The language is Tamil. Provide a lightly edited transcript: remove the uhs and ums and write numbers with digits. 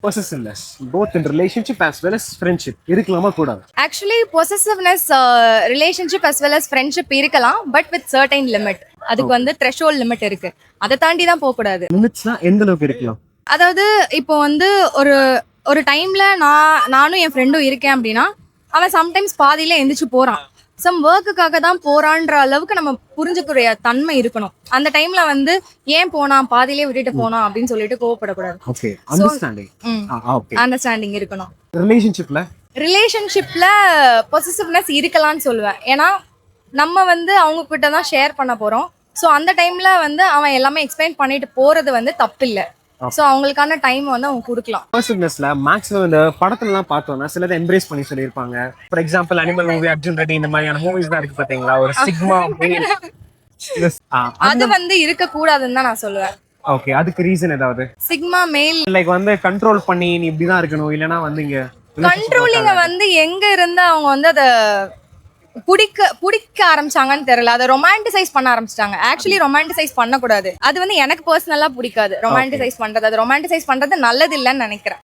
Possessiveness, both in relationship as well as friendship. இருக்கலாமா கூடாது? Actually possessiveness relationship as well as friendship இருக்கலாம், பட் வித் சர்டைன் லிமிட். அதுக்கு வந்து த்ரெஷோல்ட் லிமிட் இருக்கு, அதை தாண்டி தான் போகக்கூடாது. லிமிட்ஸ்னா எந்த அளவுக்கு இருக்கலாம்? அதாவது இப்போ வந்து ஒரு ஒரு டைம்ல நானும் என் ஃப்ரெண்டும் இருக்கேன் அப்படின்னா, அவன் சம்டைம்ஸ் பாதியில எந்திரிச்சு போறான், சம் ஒர்க்குக்காக தான் போறான்ற அளவுக்கு நம்ம புரிஞ்சுக்கிற தன்மை இருக்கணும். அந்த டைம்ல வந்து ஏன் போனான், பாதியிலே விட்டுட்டு போனான் அப்படின்னு சொல்லிட்டு கோவப்படக்கூடாது. Okay, understanding. ஓகே, அண்டர்ஸ்டாண்டிங் இருக்கணும். ரிலேஷன்ஷிப்ல பொசசிவ்னஸ் இருக்கலாம்னு சொல்லுவேன். ஏன்னா நம்ம வந்து அவங்க கிட்ட தான் ஷேர் பண்ண போறோம். ஸோ அந்த டைம்ல வந்து அவன் எல்லாமே எக்ஸ்பிளைன் பண்ணிட்டு போறது வந்து தப்பு இல்லை. ஸோ அவங்களுக்கான டைம் வந்து அவங்க கொடுக்கலாம். பொசசிவ்னஸ்ல மேக்ஸிமம் இந்த படத்துலலாம் பார்த்தோம்னா சிலதை எம்ப்ரேஸ் பண்ணி சொல்லியிருப்பாங்க. For example animal movie, Arjun Reddy, இந்த மாதிரியான மூவிஸ் தான் இருக்கு பாத்தீங்களா, ஒரு சிக்மா. அது வந்து இருக்க கூடாதுன்னு தான் நான் சொல்லுவேன். ஓகே, அதுக்கு ரீசன் ஏதாவது? சிக்மா மேல் லைக் வந்து கண்ட்ரோல் பண்ணி நீ இப்படிதான் இருக்கணும், இல்லனா வந்து இங்க கண்ட்ரோலிங்க வந்து எங்க இருந்து அவங்க வந்து அதை பிடிக்க ஆரம்பிச்சாங்கன்னு தெரியல. அதை ரொமான்டிசைஸ் பண்ண ஆரம்பிச்சிட்டாங்க. ஆக்சுவலி ரொமான்டிசைஸ் பண்ணக்கூடாது. அது வந்து எனக்கு பர்சனலா பிடிக்காது ரொமான்டிசைஸ் பண்றது. அது ரொமான்டிசைஸ் பண்றது நல்லது இல்லைன்னு நினைக்கிறேன்.